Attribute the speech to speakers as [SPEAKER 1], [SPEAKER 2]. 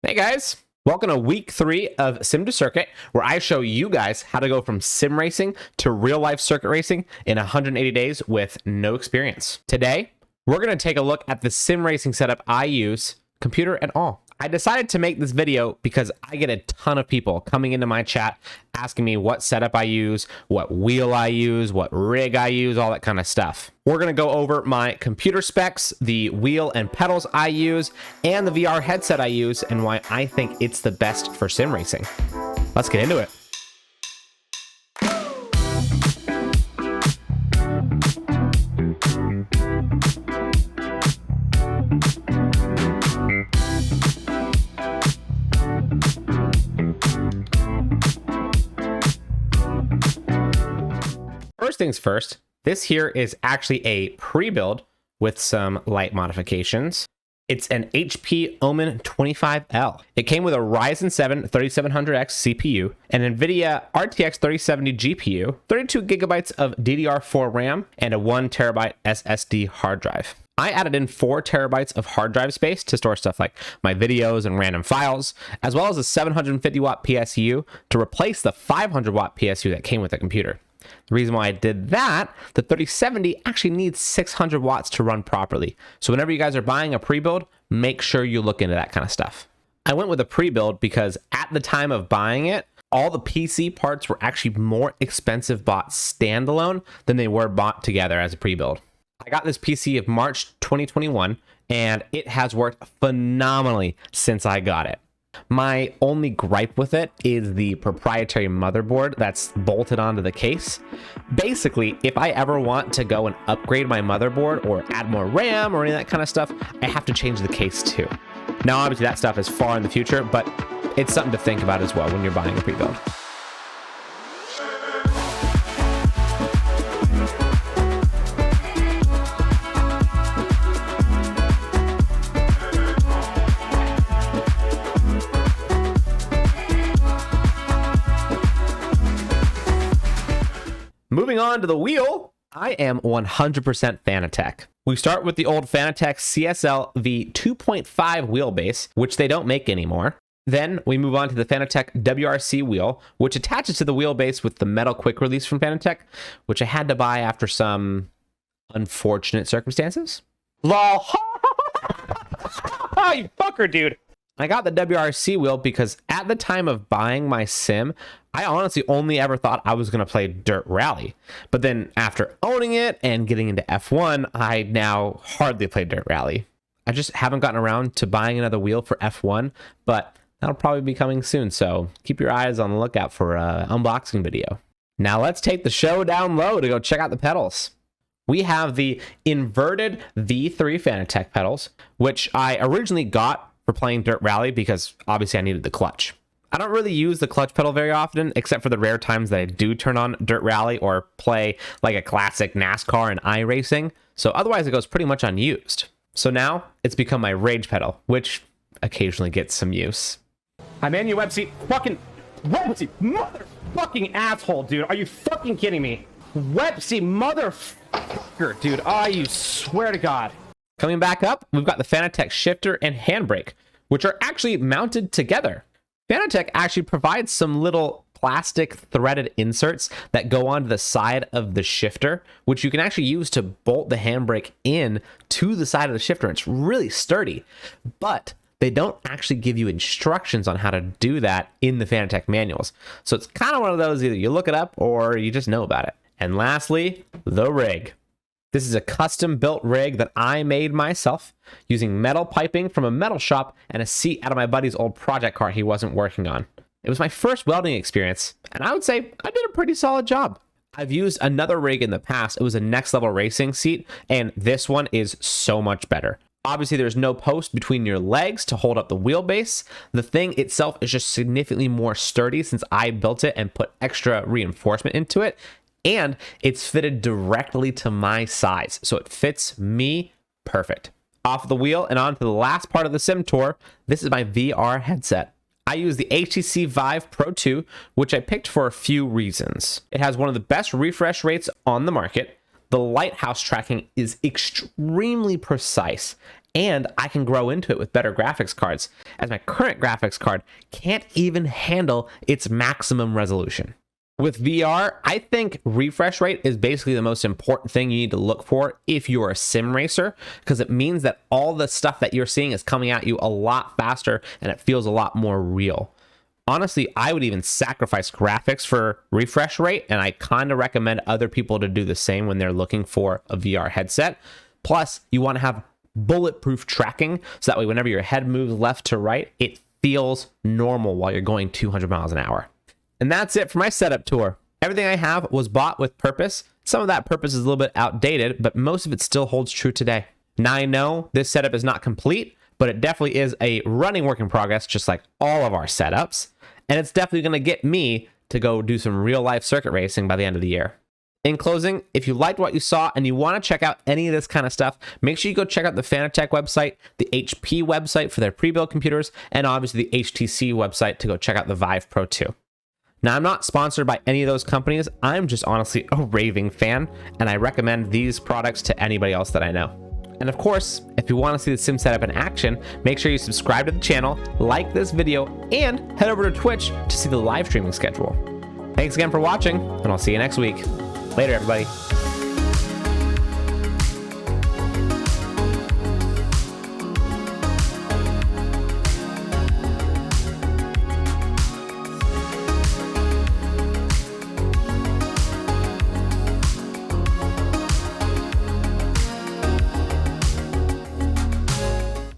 [SPEAKER 1] Hey guys, welcome to week 3 of Sim to Circuit, where I show you guys how to go from sim racing to real life circuit racing in 180 days with no experience. Today, we're going to take a look at the sim racing setup I use, computer and all. I decided to make this video because I get a ton of people coming into my chat asking me what setup I use, what wheel I use, what rig I use, all that kind of stuff. We're going to go over my computer specs, the wheel and pedals I use, and the VR headset I use, and why I think it's the best for sim racing. Let's get into it. First things first, this here is actually a pre-build with some light modifications. It's an HP Omen 25L. It came with a Ryzen 7 3700X CPU, an NVIDIA RTX 3070 GPU, 32 gigabytes of DDR4 RAM, and a 1 terabyte SSD hard drive. I added in 4 terabytes of hard drive space to store stuff like my videos and random files, as well as a 750 watt PSU to replace the 500 watt PSU that came with the computer. The reason why I did that, the 3070 actually needs 600 watts to run properly. So whenever you guys are buying a pre-build, make sure you look into that kind of stuff. I went with a pre-build because at the time of buying it, all the PC parts were actually more expensive bought standalone than they were bought together as a pre-build. I got this PC of March 2021, and it has worked phenomenally since I got it. My only gripe with it is the proprietary motherboard that's bolted onto the case. Basically, if I ever want to go and upgrade my motherboard or add more RAM or any of that kind of stuff, I have to change the case too. Now, obviously that stuff is far in the future, but it's something to think about as well when you're buying a pre-build. Moving on to the wheel, I am 100% Fanatec. We start with the old Fanatec CSL V2.5 wheelbase, which they don't make anymore. Then we move on to the Fanatec WRC wheel, which attaches to the wheelbase with the metal quick release from Fanatec, which I had to buy after some unfortunate circumstances. LOL. You fucker, dude. I got the WRC wheel because at the time of buying my sim, I honestly only ever thought I was going to play Dirt Rally. But then after owning it and getting into F1, I now hardly play Dirt Rally. I just haven't gotten around to buying another wheel for F1, but that'll probably be coming soon. So keep your eyes on the lookout for an unboxing video. Now let's take the show down low to go check out the pedals. We have the inverted V3 Fanatec pedals, which I originally got for playing Dirt Rally because obviously I needed the clutch. I don't really use the clutch pedal very often, except for the rare times that I do turn on Dirt Rally or play like a classic NASCAR and iRacing. So otherwise it goes pretty much unused. So now it's become my rage pedal, which occasionally gets some use. I'm in you, Websy. Fucking Websy, motherfucking asshole, dude. Are you fucking kidding me? Websy, motherfucker, dude. Oh, you swear to God. Coming back up, we've got the Fanatec shifter and handbrake, which are actually mounted together. Fanatec actually provides some little plastic threaded inserts that go onto the side of the shifter, which you can actually use to bolt the handbrake in to the side of the shifter. It's really sturdy, but they don't actually give you instructions on how to do that in the Fanatec manuals. So it's kind of one of those, either you look it up or you just know about it. And lastly, the rig. This is a custom built rig that I made myself using metal piping from a metal shop and a seat out of my buddy's old project car he wasn't working on. It was my first welding experience, and I would say I did a pretty solid job. I've used another rig in the past. It was a Next Level Racing seat, and this one is so much better. Obviously, there's no post between your legs to hold up the wheelbase. The thing itself is just significantly more sturdy since I built it and put extra reinforcement into it. And it's fitted directly to my size, so it fits me perfect. Off the wheel and on to the last part of the sim tour, this is my VR headset. I use the HTC Vive Pro 2, which I picked for a few reasons. It has one of the best refresh rates on the market. The lighthouse tracking is extremely precise, and I can grow into it with better graphics cards, as my current graphics card can't even handle its maximum resolution. With VR, I think refresh rate is basically the most important thing you need to look for if you're a sim racer, because it means that all the stuff that you're seeing is coming at you a lot faster and it feels a lot more real. Honestly, I would even sacrifice graphics for refresh rate, and I kind of recommend other people to do the same when they're looking for a VR headset. Plus, you want to have bulletproof tracking, so that way whenever your head moves left to right, it feels normal while you're going 200 miles an hour. And that's it for my setup tour. Everything I have was bought with purpose. Some of that purpose is a little bit outdated, but most of it still holds true today. Now I know this setup is not complete, but it definitely is a running work in progress, just like all of our setups. And it's definitely going to get me to go do some real life circuit racing by the end of the year. In closing, if you liked what you saw and you want to check out any of this kind of stuff, make sure you go check out the Fanatec website, the HP website for their pre-built computers, and obviously the HTC website to go check out the Vive Pro 2. Now, I'm not sponsored by any of those companies. I'm just honestly a raving fan, and I recommend these products to anybody else that I know. And of course, if you want to see the sim setup in action, make sure you subscribe to the channel, like this video, and head over to Twitch to see the live streaming schedule. Thanks again for watching, and I'll see you next week. Later, everybody.